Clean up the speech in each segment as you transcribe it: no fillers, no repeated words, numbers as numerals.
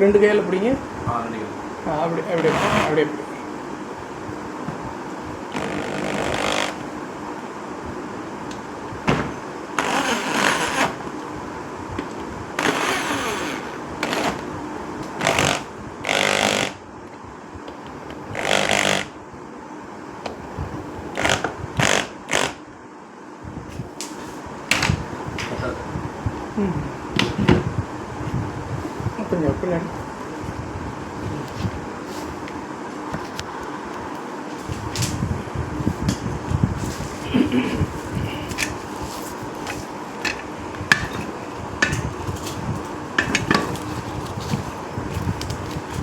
ரெண்டு கையில் பிடிங்க. ரெண்டு கை. அப்படியே அப்படியே அப்படியே கொஞ்சம் பின்னாடி.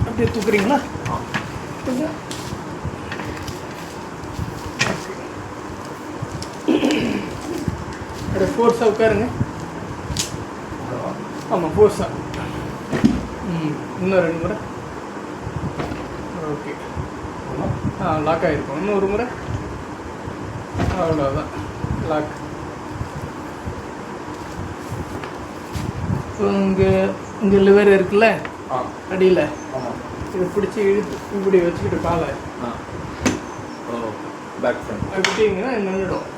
அப்படியே தூக்குறீங்களா? கொஞ்சம் அப்படியே ஃபோர்ஸாக உட்காருங்க. ஆமாம், ஃபோர்ஸாக. இன்னும் 2 முறை. ஓகே, லாக் ஆகிருக்கும். இன்னும் ஒரு முறை. அவ்வளோதான், லாக். இப்போ இங்கே லிவர் இருக்குல்ல அடியில், இதை பிடிச்சி இழுத்து இப்படி வச்சுக்கிட்டு காலை பேக் ஃப்ரண்ட் விட்டீங்கன்னா நின்றுடும்.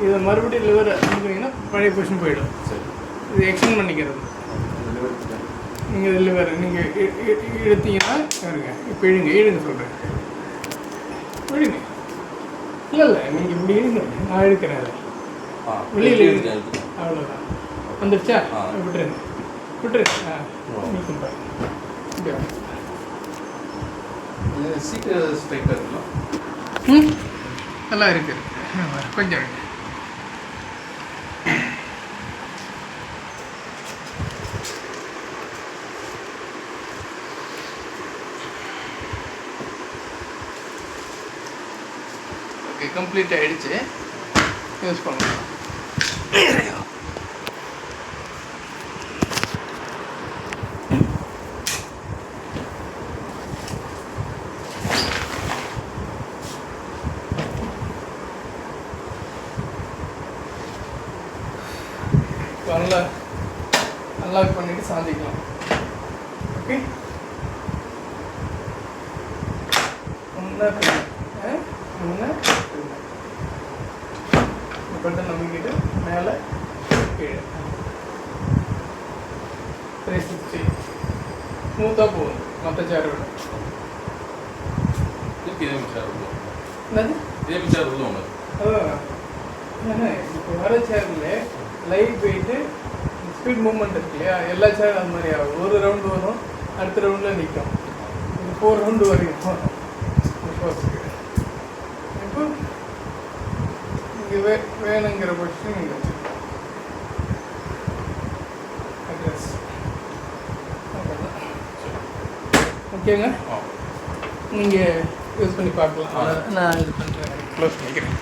இதை மறுபடியும் லிவர் அனுப்பிங்கன்னா பழைய பொசிஷன் போயிடும். இது எக்ஸ்டெண்ட் பண்ணிக்கிறது. நீங்கள் லிவர் நீங்கள் இழுத்தீங்கன்னா இருங்க. இப்போ இழுங்க சொல்கிறேன். இழுங்க. இல்லை நீங்கள் இப்படி இழுங்க, நான் இழுக்கிறேன். அதை வெளியில் இழுங்க. அவ்வளோதான். வந்துடுச்சா? விட்டுருங்க விட்டுருங்க. நீக்கும் பாருங்க. இப்படியா சீட்டு ஸ்ட்ரைட்டாக இருக்கலாம். நல்லா இருக்குது. கொஞ்சம் இருக்கு. ஓகே, கம்ப்ளீட் ஆகிடுச்சு. யூஸ் பண்ணலாம். நல்லா அன்லாக் பண்ணிவிட்டு சாந்திக்கலாம். ஓகே, பட்டன் நம்பிக்கிட்டு மேலே கீழே 360 ஸ்மூத்தாக போகும். மற்ற சேரை விட இதே மிச்சார் உள்ள என்னது இதே மிச்சார் உள்ள ஒன்று. அதான் ஏன்னா இப்போ வர சேரில் லைட் வெயிட்டு ஸ்பீட் மூவ்மெண்ட் இருக்கு இல்லையா, எல்லா சேரும் அந்த மாதிரி ஆகும். ஒரு ரவுண்டு வரும், அடுத்த ரவுண்டில் நிற்கும். இது 4 ரவுண்டு வரைக்கும் வரும். இப்போ இங்கே வேணுங்கிற பொசிஷன் இங்கே வச்சுருக்கோம். அட்ரஸ் ஓகேங்க. நீங்கள் யூஸ் பண்ணி பார்க்கலாம். நான் இது பண்ணுறேன், க்ளோஸ் பண்ணிக்கிறேன்.